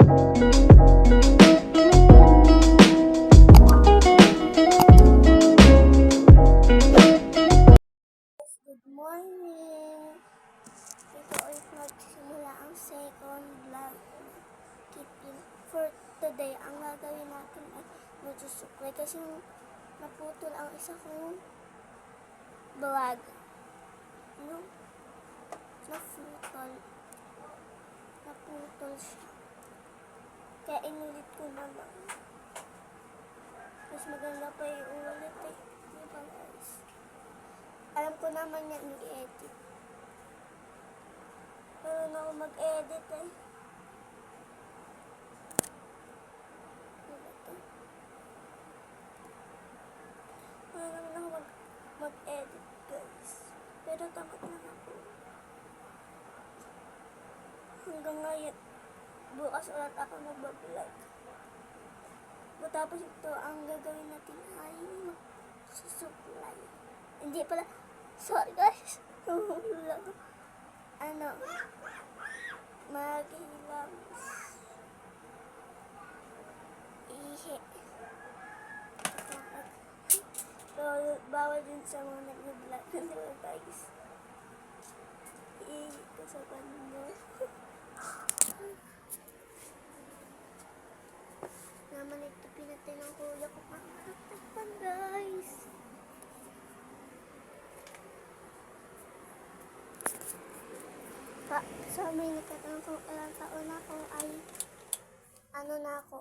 Good morning! Ito ay magsimula ang second vlog kitchen. For today, ang gagawin natin ay magsusuklay kasi naputol ang isa kong vlog. Yung naputol siya. Kaya inulit ko na lang. Mas maganda pa yung ulit eh. Diba guys? Alam ko naman yan i-edit. Pero na ako mag-edit eh. Pero naman ako mag-edit guys. Pero tamad lang ako. Hanggang ngayon, bukas ulit ako mag-vlog. Tapos ito, ang gagawin natin ay magsusuklay. Hindi pala, sorry guys. Maghilams. Ihe. So, bawal din sa mga nag-vlog. Diba guys? Ihe ko sa bando. Naman ito pinatay ng kuya ko. Pangkakatapan guys. So may nagtatanong kung ilang taon ako ay ano na ako.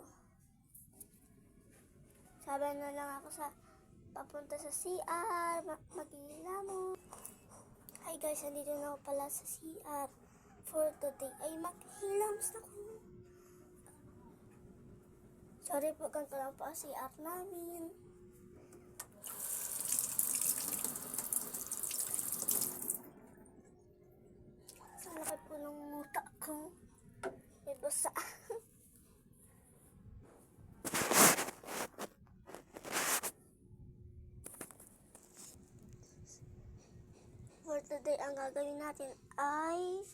Sabi na lang ako sa papunta sa CR, maghihilamos. Hi guys, nandito na ako pala sa CR for today. Ay maghihilamos na ako. Sorry po, ganito lang po ang CR namin. Sa laki po ng muta ko. May basa. For today, ang gagawin natin ay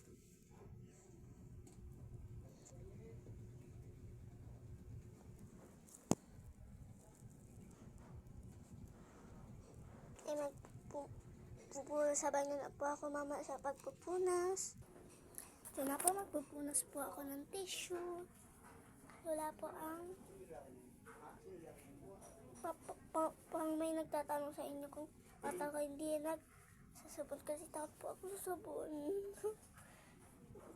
magpupunas. Sabay na po ako mama sa pagpupunas. So na po, magpupunas po ako ng tissue. Wala po ang pang may nagtatanong sa inyo kung ba't ako hindi nagsasabon kasi takot po ako sa sabon.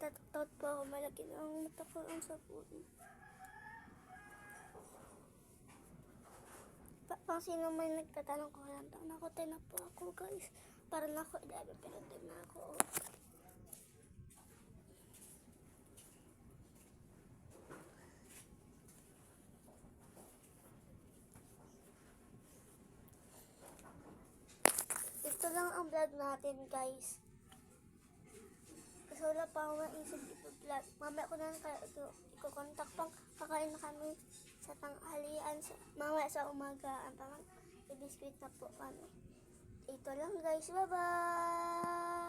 Takot po ako malaki ng mata ko ang sabon. Pang sino may nagtatanong ko lang, nakutin na po ako guys. Para na ako idami pero din na ako. Ito lang ang vlog natin guys. Kasi wala pa ako maisip dito vlog. Mamaya ko na ikukontak pang kakain na kami sa tanghalian. Mamaya sa umaga. Ang tamang i-biscuit na po kami. Ito lang guys. Bye bye!